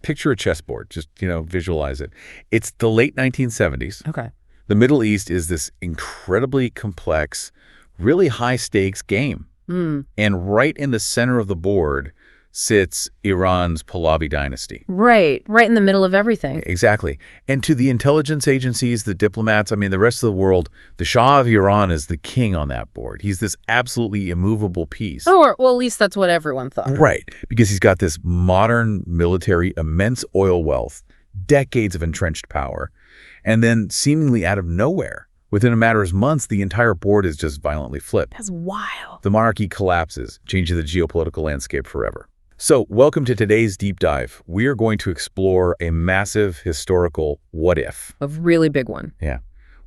Picture a chessboard. Just, visualize it. It's the late 1970s. Okay. The Middle East is this incredibly complex, really high-stakes game. And right in the center of the board sits Iran's Pahlavi dynasty. Right in the middle of everything. Exactly. And to the intelligence agencies, the diplomats, the rest of the world, the Shah of Iran is the king on that board. He's this absolutely immovable piece. Oh, well, at least that's what everyone thought. Right, because he's got this modern military, immense oil wealth, decades of entrenched power, and then seemingly out of nowhere, within a matter of months, the entire board is just violently flipped. That's wild. The monarchy collapses, changing the geopolitical landscape forever. So, welcome to today's deep dive. We are going to explore a massive historical what if. A really big one. Yeah.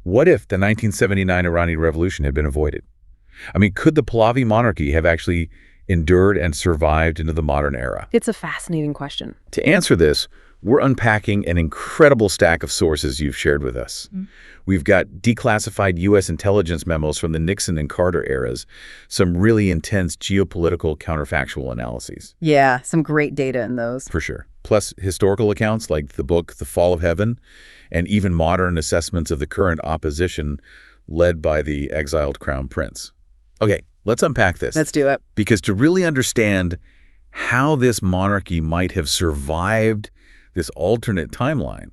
What if the 1979 Iranian Revolution had been avoided? Could the Pahlavi monarchy have actually endured and survived into the modern era? It's a fascinating question. To answer this, we're unpacking an incredible stack of sources you've shared with us. We've got declassified U.S. intelligence memos from the Nixon and Carter eras, some really intense geopolitical counterfactual analyses. Yeah, some great data in those. For sure. Plus historical accounts like the book The Fall of Heaven, and even modern assessments of the current opposition led by the exiled Crown Prince. Okay, let's unpack this. Let's do it. Because to really understand how this monarchy might have survived this alternate timeline,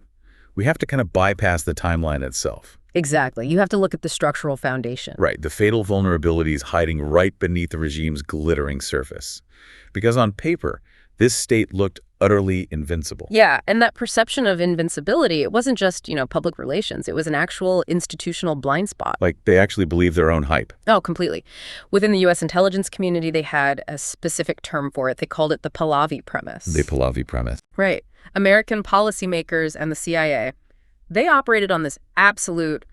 we have to kind of bypass the timeline itself. Exactly. You have to look at the structural foundation. Right, the fatal vulnerabilities hiding right beneath the regime's glittering surface. Because on paper, this state looked utterly invincible. Yeah, and that perception of invincibility, it wasn't just, public relations. It was an actual institutional blind spot. Like they actually believed their own hype. Oh, completely. Within the U.S. intelligence community, they had a specific term for it. They called it the Pahlavi premise. The Pahlavi premise. Right. American policymakers and the CIA, they operated on this absolute,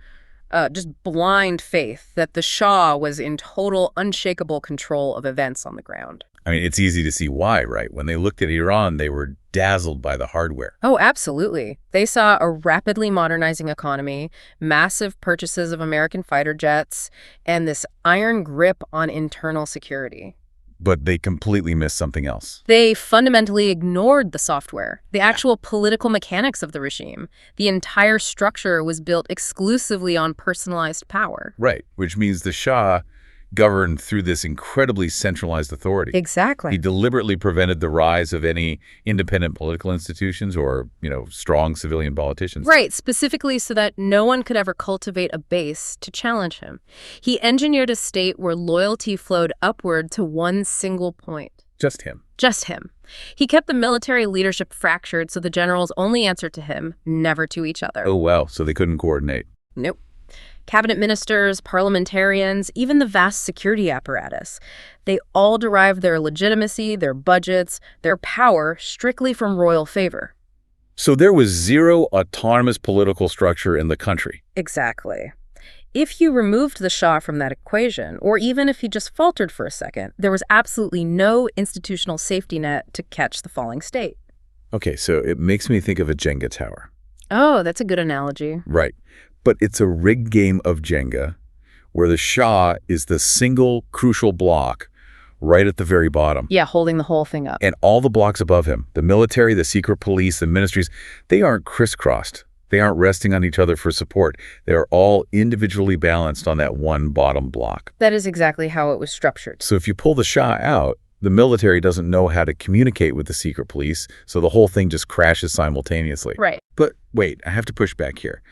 just blind faith that the Shah was in total, unshakable control of events on the ground. It's easy to see why, right? When they looked at Iran, they were dazzled by the hardware. Oh, absolutely. They saw a rapidly modernizing economy, massive purchases of American fighter jets, and this iron grip on internal security. But they completely missed something else. They fundamentally ignored the software, the actual political mechanics of the regime. The entire structure was built exclusively on personalized power. Right, which means the Shah governed through this incredibly centralized authority. Exactly. He deliberately prevented the rise of any independent political institutions or, strong civilian politicians. Right, specifically so that no one could ever cultivate a base to challenge him. He engineered a state where loyalty flowed upward to one single point. Just him. Just him. He kept the military leadership fractured so the generals only answered to him, never to each other. Oh, wow. So they couldn't coordinate. Nope. Cabinet ministers, parliamentarians, even the vast security apparatus. They all derived their legitimacy, their budgets, their power strictly from royal favor. So there was zero autonomous political structure in the country. Exactly. If you removed the Shah from that equation, or even if he just faltered for a second, there was absolutely no institutional safety net to catch the falling state. Okay, so it makes me think of a Jenga tower. Oh, that's a good analogy. Right. But it's a rigged game of Jenga where the Shah is the single crucial block right at the very bottom. Yeah, holding the whole thing up. And all the blocks above him, the military, the secret police, the ministries, they aren't crisscrossed. They aren't resting on each other for support. They are all individually balanced on that one bottom block. That is exactly how it was structured. So if you pull the Shah out, the military doesn't know how to communicate with the secret police, so the whole thing just crashes simultaneously. Right. But wait, I have to push back here.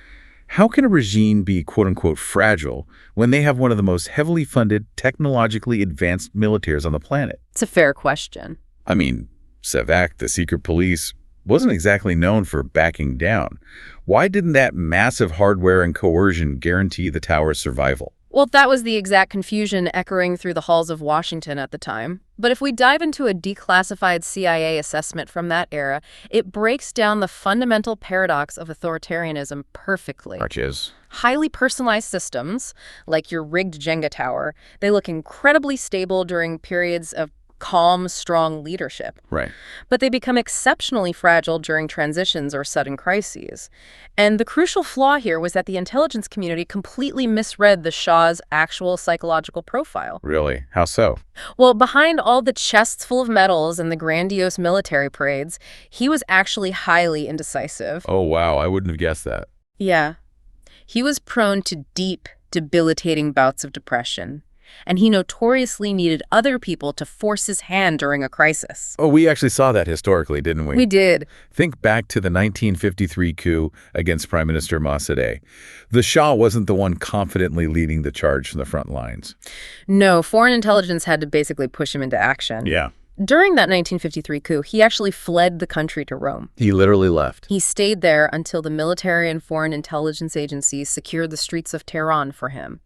How can a regime be quote-unquote fragile when they have one of the most heavily funded, technologically advanced militaries on the planet? It's a fair question. Savak, the secret police, wasn't exactly known for backing down. Why didn't that massive hardware and coercion guarantee the tower's survival? Well, that was the exact confusion echoing through the halls of Washington at the time. But if we dive into a declassified CIA assessment from that era, it breaks down the fundamental paradox of authoritarianism perfectly. Which is? Highly personalized systems, like your rigged Jenga tower, they look incredibly stable during periods of calm, strong leadership. Right. But they become exceptionally fragile during transitions or sudden crises. And the crucial flaw here was that the intelligence community completely misread the Shah's actual psychological profile. Really? How so? Well, behind all the chests full of medals and the grandiose military parades, he was actually highly indecisive. Oh, wow. I wouldn't have guessed that. Yeah. He was prone to deep, debilitating bouts of depression. And he notoriously needed other people to force his hand during a crisis. Oh, we actually saw that historically, didn't we? We did. Think back to the 1953 coup against Prime Minister Mossadegh. The Shah wasn't the one confidently leading the charge from the front lines. No, foreign intelligence had to basically push him into action. Yeah. During that 1953 coup, he actually fled the country to Rome. He literally left. He stayed there until the military and foreign intelligence agencies secured the streets of Tehran for him.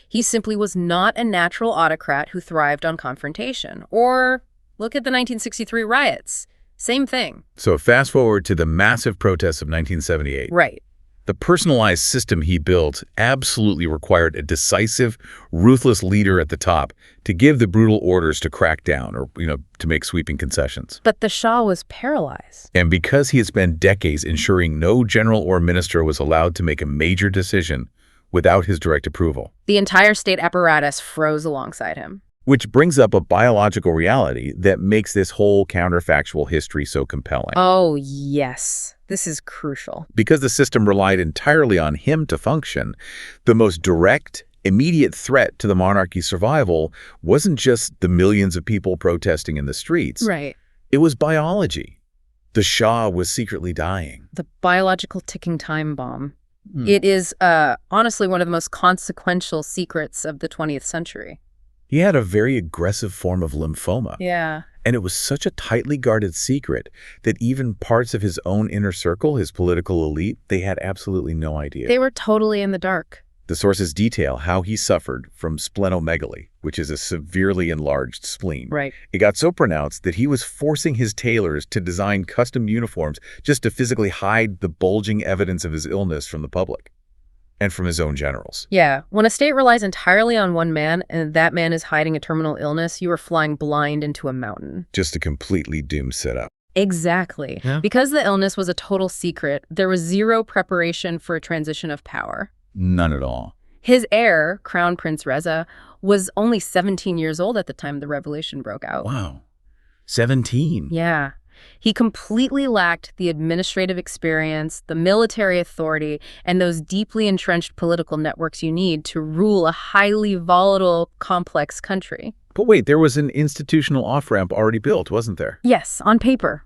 He simply was not a natural autocrat who thrived on confrontation. Or look at the 1963 riots. Same thing. So fast forward to the massive protests of 1978. Right. The personalized system he built absolutely required a decisive, ruthless leader at the top to give the brutal orders to crack down or, to make sweeping concessions. But the Shah was paralyzed. And because he had spent decades ensuring no general or minister was allowed to make a major decision without his direct approval. The entire state apparatus froze alongside him. Which brings up a biological reality that makes this whole counterfactual history so compelling. Oh, yes. This is crucial. Because the system relied entirely on him to function, the most direct, immediate threat to the monarchy's survival wasn't just the millions of people protesting in the streets. Right. It was biology. The Shah was secretly dying. The biological ticking time bomb. It is honestly one of the most consequential secrets of the 20th century. He had a very aggressive form of lymphoma. Yeah. And it was such a tightly guarded secret that even parts of his own inner circle, his political elite, they had absolutely no idea. They were totally in the dark. The sources detail how he suffered from splenomegaly, which is a severely enlarged spleen. Right. It got so pronounced that he was forcing his tailors to design custom uniforms just to physically hide the bulging evidence of his illness from the public and from his own generals. Yeah. When a state relies entirely on one man and that man is hiding a terminal illness, you are flying blind into a mountain. Just a completely doomed setup. Exactly. Yeah. Because the illness was a total secret, there was zero preparation for a transition of power. None at all. His heir, Crown Prince Reza, was only 17 years old at the time the revolution broke out. Wow. 17. Yeah. He completely lacked the administrative experience, the military authority, and those deeply entrenched political networks you need to rule a highly volatile, complex country. But wait, there was an institutional off-ramp already built, wasn't there? Yes, on paper.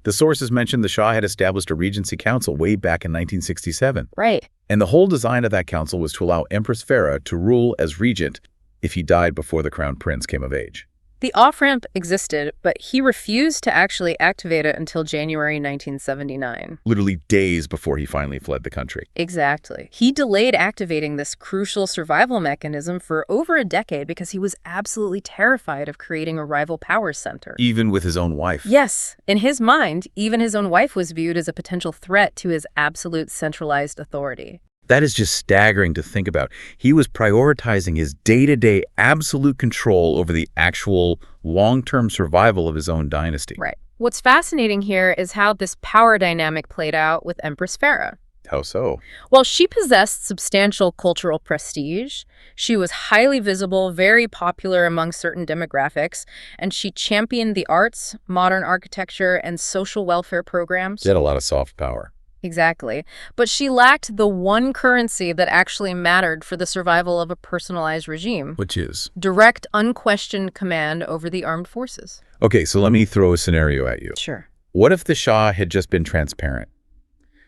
The sources mentioned the Shah had established a regency council way back in 1967. Right. And the whole design of that council was to allow Empress Farah to rule as regent if he died before the crown prince came of age. The off-ramp existed, but he refused to actually activate it until January 1979. Literally days before he finally fled the country. Exactly. He delayed activating this crucial survival mechanism for over a decade because he was absolutely terrified of creating a rival power center. Even with his own wife. Yes. In his mind, even his own wife was viewed as a potential threat to his absolute centralized authority. That is just staggering to think about. He was prioritizing his day-to-day absolute control over the actual long-term survival of his own dynasty. Right. What's fascinating here is how this power dynamic played out with Empress Farah. How so? Well, she possessed substantial cultural prestige. She was highly visible, very popular among certain demographics, and she championed the arts, modern architecture, and social welfare programs. She had a lot of soft power. Exactly. But she lacked the one currency that actually mattered for the survival of a personalized regime. Which is? Direct, unquestioned command over the armed forces. Okay, so let me throw a scenario at you. Sure. What if the Shah had just been transparent?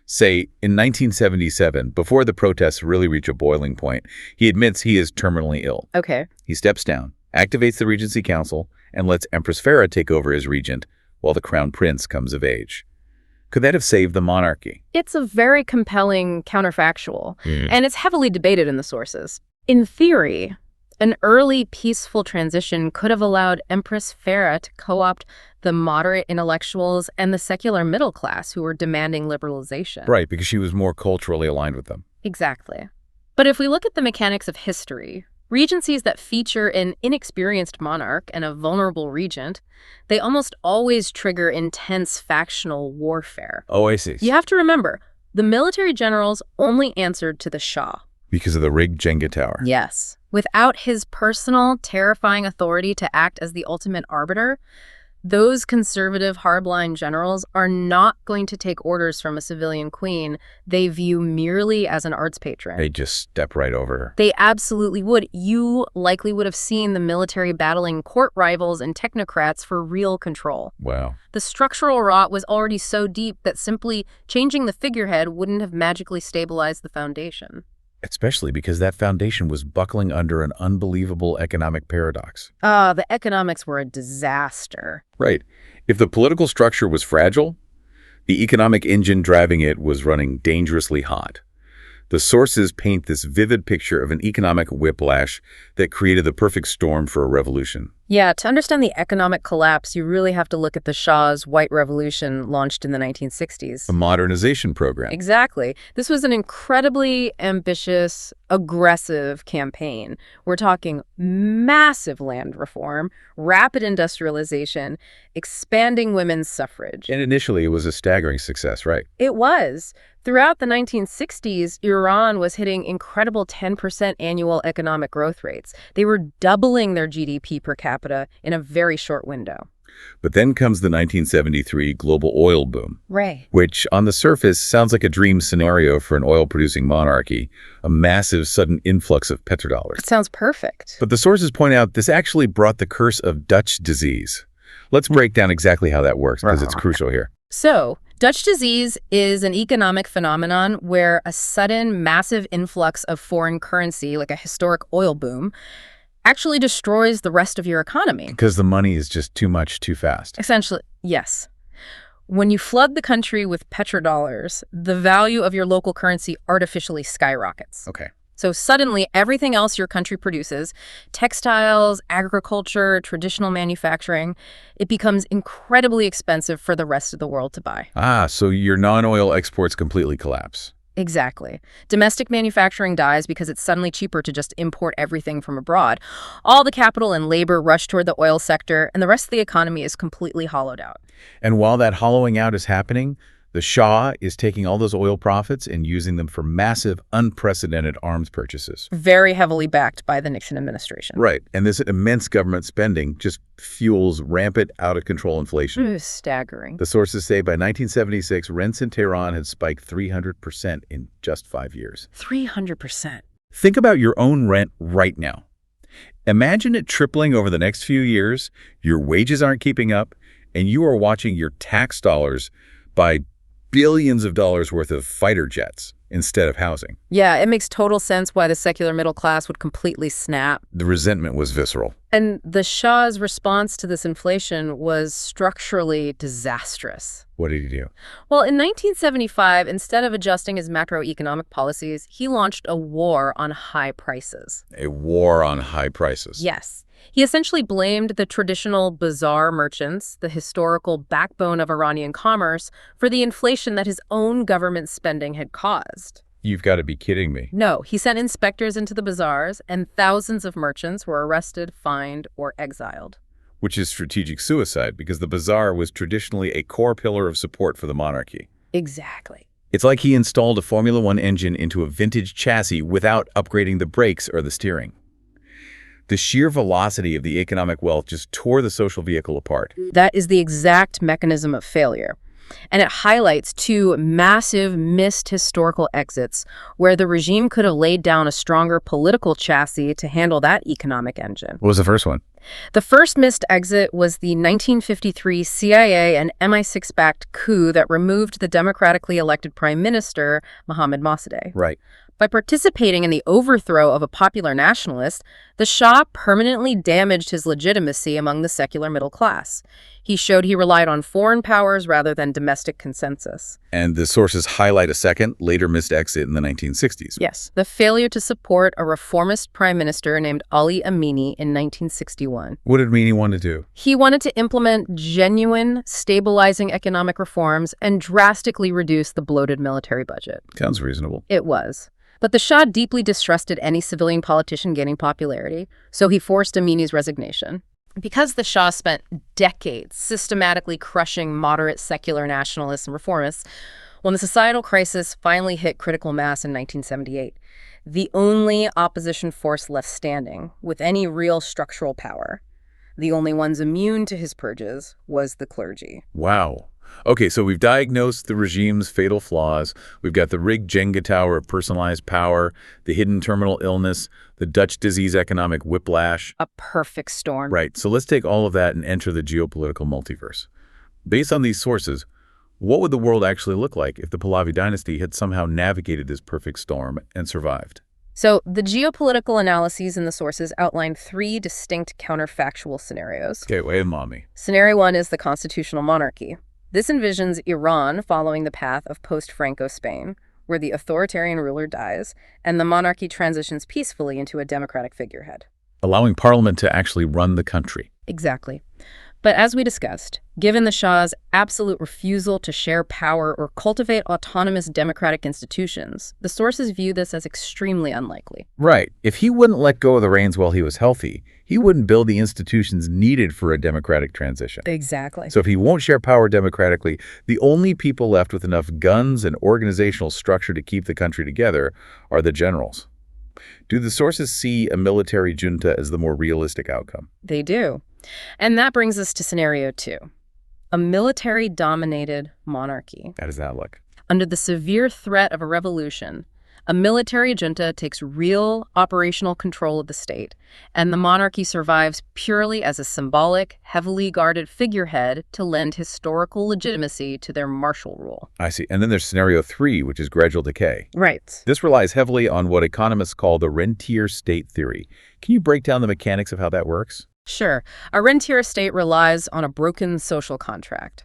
Say, in 1977, before the protests really reach a boiling point, he admits he is terminally ill. Okay. He steps down, activates the Regency Council, and lets Empress Farah take over as regent while the Crown Prince comes of age. Could that have saved the monarchy? It's a very compelling counterfactual, and it's heavily debated in the sources. In theory, an early peaceful transition could have allowed Empress Farah to co-opt the moderate intellectuals and the secular middle class who were demanding liberalization. Right, because she was more culturally aligned with them. Exactly. But if we look at the mechanics of history, Regencies that feature an inexperienced monarch and a vulnerable regent, they almost always trigger intense factional warfare. Oh, I see. You have to remember, the military generals only answered to the Shah. Because of the rigged Jenga tower. Yes. Without his personal, terrifying authority to act as the ultimate arbiter, those conservative hardline generals are not going to take orders from a civilian queen they view merely as an arts patron. They just step right over her. They absolutely would. You likely would have seen the military battling court rivals and technocrats for real control. Wow. The structural rot was already so deep that simply changing the figurehead wouldn't have magically stabilized the foundation. Especially because that foundation was buckling under an unbelievable economic paradox. The economics were a disaster. Right. If the political structure was fragile, the economic engine driving it was running dangerously hot. The sources paint this vivid picture of an economic whiplash that created the perfect storm for a revolution. Yeah, to understand the economic collapse, you really have to look at the Shah's White Revolution launched in the 1960s. A modernization program. Exactly. This was an incredibly ambitious, aggressive campaign. We're talking massive land reform, rapid industrialization, expanding women's suffrage. And initially, it was a staggering success, right? It was. Throughout the 1960s, Iran was hitting incredible 10% annual economic growth rates. They were doubling their GDP per capita in a very short window. But then comes the 1973 global oil boom. Right. Which, on the surface, sounds like a dream scenario for an oil-producing monarchy, a massive sudden influx of petrodollars. It sounds perfect. But the sources point out this actually brought the curse of Dutch disease. Let's break down exactly how that works, because it's crucial here. So, Dutch disease is an economic phenomenon where a sudden massive influx of foreign currency, like a historic oil boom, actually destroys the rest of your economy. Because the money is just too much, too fast. Essentially, yes. When you flood the country with petrodollars, the value of your local currency artificially skyrockets. Okay. So suddenly, everything else your country produces, textiles, agriculture, traditional manufacturing, it becomes incredibly expensive for the rest of the world to buy. So your non-oil exports completely collapse. Exactly. Domestic manufacturing dies because it's suddenly cheaper to just import everything from abroad. All the capital and labor rush toward the oil sector, and the rest of the economy is completely hollowed out. And while that hollowing out is happening, the Shah is taking all those oil profits and using them for massive, unprecedented arms purchases. Very heavily backed by the Nixon administration. Right. And this immense government spending just fuels rampant, out-of-control inflation. It was staggering. The sources say by 1976, rents in Tehran had spiked 300% in just 5 years. 300%. Think about your own rent right now. Imagine it tripling over the next few years, your wages aren't keeping up, and you are watching your tax dollars buy billions of dollars worth of fighter jets instead of housing. Yeah, it makes total sense why the secular middle class would completely snap. The resentment was visceral. And the Shah's response to this inflation was structurally disastrous. What did he do? Well, in 1975, instead of adjusting his macroeconomic policies, he launched a war on high prices. A war on high prices. Yes. He essentially blamed the traditional bazaar merchants, the historical backbone of Iranian commerce, for the inflation that his own government spending had caused. You've got to be kidding me. No, he sent inspectors into the bazaars, and thousands of merchants were arrested, fined, or exiled. Which is strategic suicide, because the bazaar was traditionally a core pillar of support for the monarchy. Exactly. It's like he installed a Formula One engine into a vintage chassis without upgrading the brakes or the steering. The sheer velocity of the economic wealth just tore the social vehicle apart. That is the exact mechanism of failure. And it highlights two massive missed historical exits where the regime could have laid down a stronger political chassis to handle that economic engine. What was the first one? The first missed exit was the 1953 CIA and MI6-backed coup that removed the democratically elected prime minister, Mohammad Reza. Right. By participating in the overthrow of a popular nationalist, the Shah permanently damaged his legitimacy among the secular middle class. He showed he relied on foreign powers rather than domestic consensus. And the sources highlight a second, later missed exit in the 1960s. Yes, the failure to support a reformist prime minister named Ali Amini in 1961. What did Milani want to do? He wanted to implement genuine, stabilizing economic reforms and drastically reduce the bloated military budget. Sounds reasonable. It was. But the Shah deeply distrusted any civilian politician gaining popularity, so he forced Amini's resignation. Because the Shah spent decades systematically crushing moderate secular nationalists and reformists, when the societal crisis finally hit critical mass in 1978, the only opposition force left standing, with any real structural power, the only ones immune to his purges, was the clergy. Wow. Okay, so we've diagnosed the regime's fatal flaws. We've got the rigged Jenga tower of personalized power, the hidden terminal illness, the Dutch disease economic whiplash. A perfect storm. Right, so let's take all of that and enter the geopolitical multiverse. Based on these sources, what would the world actually look like if the Pahlavi dynasty had somehow navigated this perfect storm and survived? So the geopolitical analyses in the sources outline 3 distinct counterfactual scenarios. Okay, wait, mommy. Scenario 1 is the constitutional monarchy. This envisions Iran following the path of post-Franco Spain, where the authoritarian ruler dies and the monarchy transitions peacefully into a democratic figurehead. Allowing parliament to actually run the country. Exactly. But as we discussed, given the Shah's absolute refusal to share power or cultivate autonomous democratic institutions, the sources view this as extremely unlikely. Right. If he wouldn't let go of the reins while he was healthy, he wouldn't build the institutions needed for a democratic transition. Exactly. So if he won't share power democratically, the only people left with enough guns and organizational structure to keep the country together are the generals. Do the sources see a military junta as the more realistic outcome? They do. And that brings us to scenario 2, a military-dominated monarchy. How does that look? Under the severe threat of a revolution, a military junta takes real operational control of the state, and the monarchy survives purely as a symbolic, heavily guarded figurehead to lend historical legitimacy to their martial rule. I see. And then there's scenario 3, which is gradual decay. Right. This relies heavily on what economists call the rentier state theory. Can you break down the mechanics of how that works? Sure. A rentier state relies on a broken social contract.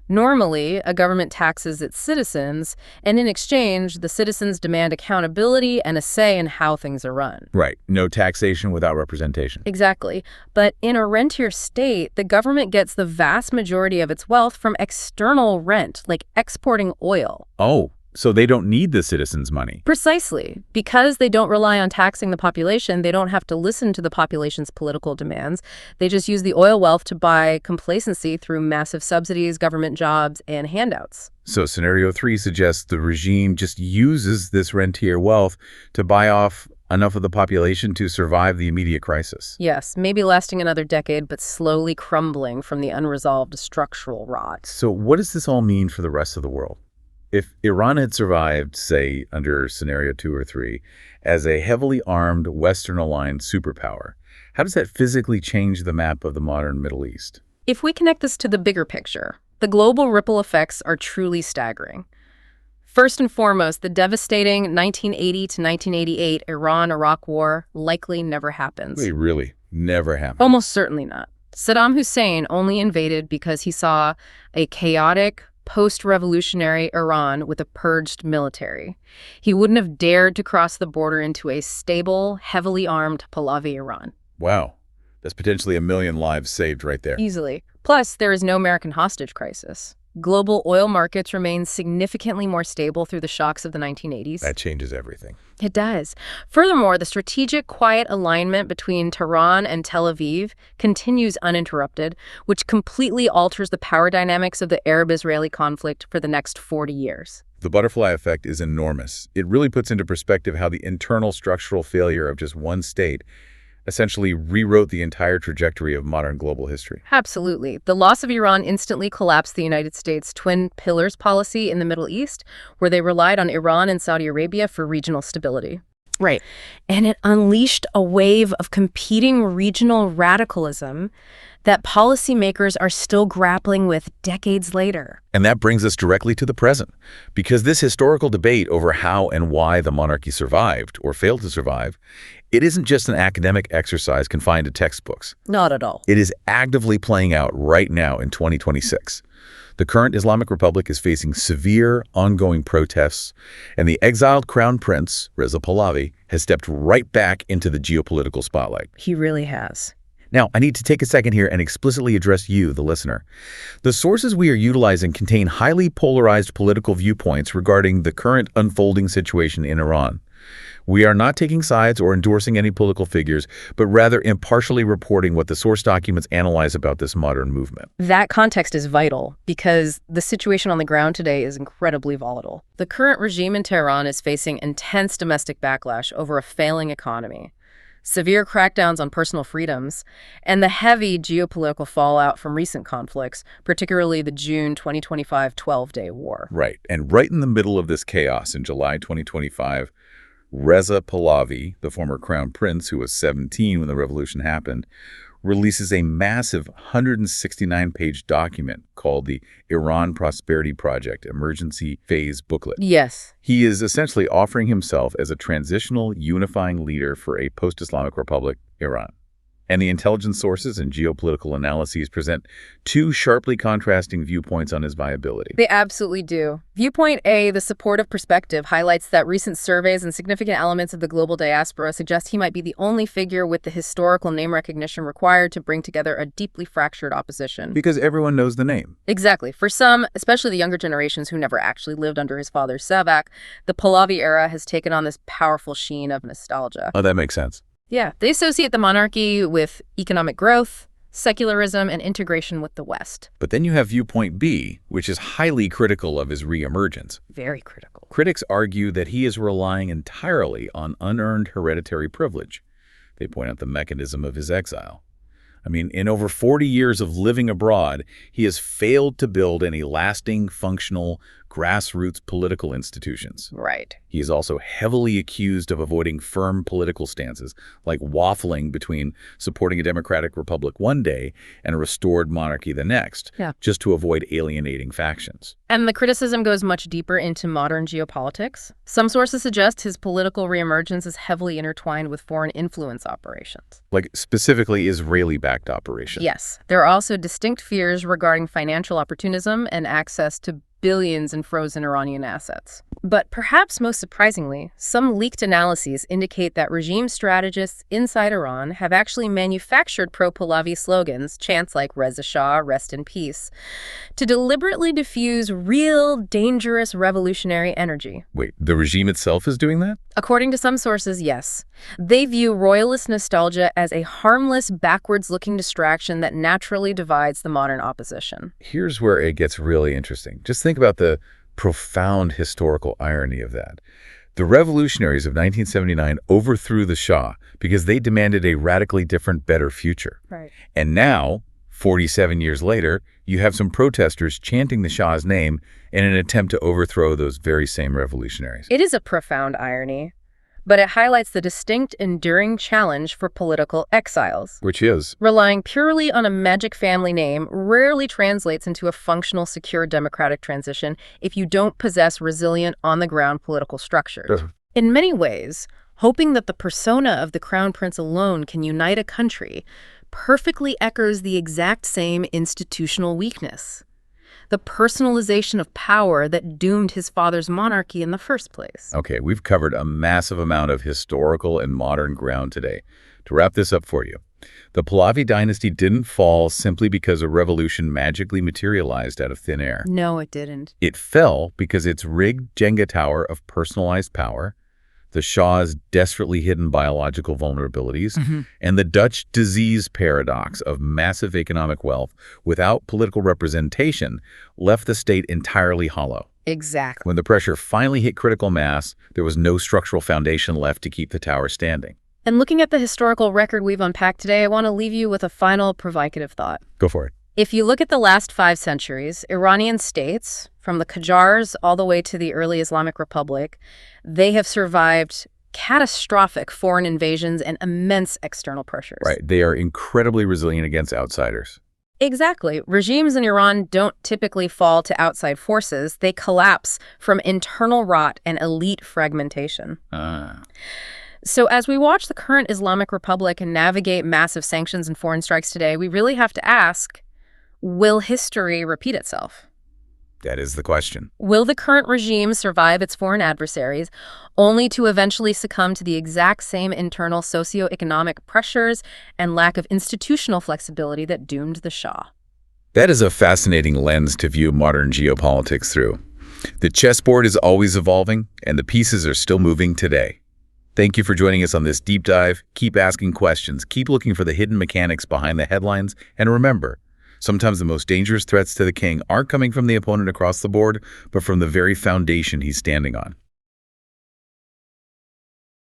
Normally, a government taxes its citizens, and in exchange, the citizens demand accountability and a say in how things are run. Right. No taxation without representation. Exactly. But in a rentier state, the government gets the vast majority of its wealth from external rent, like exporting oil. Oh, so they don't need the citizens' money. Precisely. Because they don't rely on taxing the population, they don't have to listen to the population's political demands. They just use the oil wealth to buy complacency through massive subsidies, government jobs, and handouts. So scenario 3 suggests the regime just uses this rentier wealth to buy off enough of the population to survive the immediate crisis. Yes, maybe lasting another decade, but slowly crumbling from the unresolved structural rot. So what does this all mean for the rest of the world? If Iran had survived, say, under scenario 2 or 3, as a heavily armed, Western-aligned superpower, how does that physically change the map of the modern Middle East? If we connect this to the bigger picture, the global ripple effects are truly staggering. First and foremost, the devastating 1980 to 1988 Iran-Iraq war likely never happens. Wait, really? Never happened? Almost certainly not. Saddam Hussein only invaded because he saw a chaotic, post-revolutionary Iran with a purged military. He wouldn't have dared to cross the border into a stable, heavily armed Pahlavi Iran. Wow. That's potentially 1 million lives saved right there. Easily. Plus, there is no American hostage crisis. Global oil markets remain significantly more stable through the shocks of the 1980s. That changes everything. It does. Furthermore, the strategic quiet alignment between Tehran and Tel Aviv continues uninterrupted, which completely alters the power dynamics of the Arab-Israeli conflict for the next 40 years. The butterfly effect is enormous. It really puts into perspective how the internal structural failure of just one state essentially rewrote the entire trajectory of modern global history. Absolutely. The loss of Iran instantly collapsed the United States' twin pillars policy in the Middle East, where they relied on Iran and Saudi Arabia for regional stability. Right. And it unleashed a wave of competing regional radicalism that policymakers are still grappling with decades later. And that brings us directly to the present, because this historical debate over how and why the monarchy survived or failed to survive, it isn't just an academic exercise confined to textbooks. Not at all. It is actively playing out right now in 2026. The current Islamic Republic is facing severe, ongoing protests, and the exiled Crown Prince, Reza Pahlavi, has stepped right back into the geopolitical spotlight. He really has. Now, I need to take a second here and explicitly address you, the listener. The sources we are utilizing contain highly polarized political viewpoints regarding the current unfolding situation in Iran. We are not taking sides or endorsing any political figures, but rather impartially reporting what the source documents analyze about this modern movement. That context is vital because the situation on the ground today is incredibly volatile. The current regime in Tehran is facing intense domestic backlash over a failing economy, severe crackdowns on personal freedoms, and the heavy geopolitical fallout from recent conflicts, particularly the June 2025 12-day war. Right. And right in the middle of this chaos in July 2025, Reza Pahlavi, the former crown prince who was 17 when the revolution happened, releases a massive 169-page document called the Iran Prosperity Project Emergency Phase Booklet. Yes. He is essentially offering himself as a transitional, unifying leader for a post-Islamic republic, Iran. And the intelligence sources and geopolitical analyses present two sharply contrasting viewpoints on his viability. They absolutely do. Viewpoint A, the supportive perspective, highlights that recent surveys and significant elements of the global diaspora suggest he might be the only figure with the historical name recognition required to bring together a deeply fractured opposition. Because everyone knows the name. Exactly. For some, especially the younger generations who never actually lived under his father's Savak, the Pahlavi era has taken on this powerful sheen of nostalgia. Oh, that makes sense. Yeah, they associate the monarchy with economic growth, secularism, and integration with the West. But then you have viewpoint B, which is highly critical of his reemergence. Very critical. Critics argue that he is relying entirely on unearned hereditary privilege. They point out the mechanism of his exile. I mean, in over 40 years of living abroad, he has failed to build any lasting, functional, grassroots political institutions. Right. He is also heavily accused of avoiding firm political stances, like waffling between supporting a democratic republic one day and a restored monarchy the next, just to avoid alienating factions. And the criticism goes much deeper into modern geopolitics. Some sources suggest his political reemergence is heavily intertwined with foreign influence operations. Like specifically Israeli-backed operations. Yes. There are also distinct fears regarding financial opportunism and access to billions in frozen Iranian assets. But perhaps most surprisingly, some leaked analyses indicate that regime strategists inside Iran have actually manufactured pro-Pahlavi slogans, chants like Reza Shah, rest in peace, to deliberately diffuse real, dangerous revolutionary energy. Wait, the regime itself is doing that? According to some sources, yes. They view royalist nostalgia as a harmless, backwards-looking distraction that naturally divides the modern opposition. Here's where it gets really interesting. Just think about the profound historical irony of that. The revolutionaries of 1979 overthrew the Shah because they demanded a radically different, better future. Right. And now, 47 years later, you have some protesters chanting the Shah's name in an attempt to overthrow those very same revolutionaries. It is a profound irony, but it highlights the distinct, enduring challenge for political exiles. Which is? Relying purely on a magic family name rarely translates into a functional, secure democratic transition if you don't possess resilient, on-the-ground political structures. In many ways, hoping that the persona of the crown prince alone can unite a country perfectly echoes the exact same institutional weakness. The personalization of power that doomed his father's monarchy in the first place. Okay, we've covered a massive amount of historical and modern ground today. To wrap this up for you, the Pahlavi dynasty didn't fall simply because a revolution magically materialized out of thin air. No, it didn't. It fell because its rigged Jenga tower of personalized power, the Shah's desperately hidden biological vulnerabilities, and the Dutch disease paradox of massive economic wealth without political representation left the state entirely hollow. Exactly. When the pressure finally hit critical mass, there was no structural foundation left to keep the tower standing. And looking at the historical record we've unpacked today, I want to leave you with a final provocative thought. Go for it. If you look at the last 5 centuries, Iranian states, from the Qajars all the way to the early Islamic Republic, they have survived catastrophic foreign invasions and immense external pressures. Right. They are incredibly resilient against outsiders. Exactly. Regimes in Iran don't typically fall to outside forces. They collapse from internal rot and elite fragmentation. So as we watch the current Islamic Republic and navigate massive sanctions and foreign strikes today, we really have to ask, will history repeat itself? That is the question. Will the current regime survive its foreign adversaries, only to eventually succumb to the exact same internal socioeconomic pressures and lack of institutional flexibility that doomed the Shah? That is a fascinating lens to view modern geopolitics through. The chessboard is always evolving, and the pieces are still moving today. Thank you for joining us on this deep dive. Keep asking questions, keep looking for the hidden mechanics behind the headlines, and remember, sometimes the most dangerous threats to the king aren't coming from the opponent across the board, but from the very foundation he's standing on.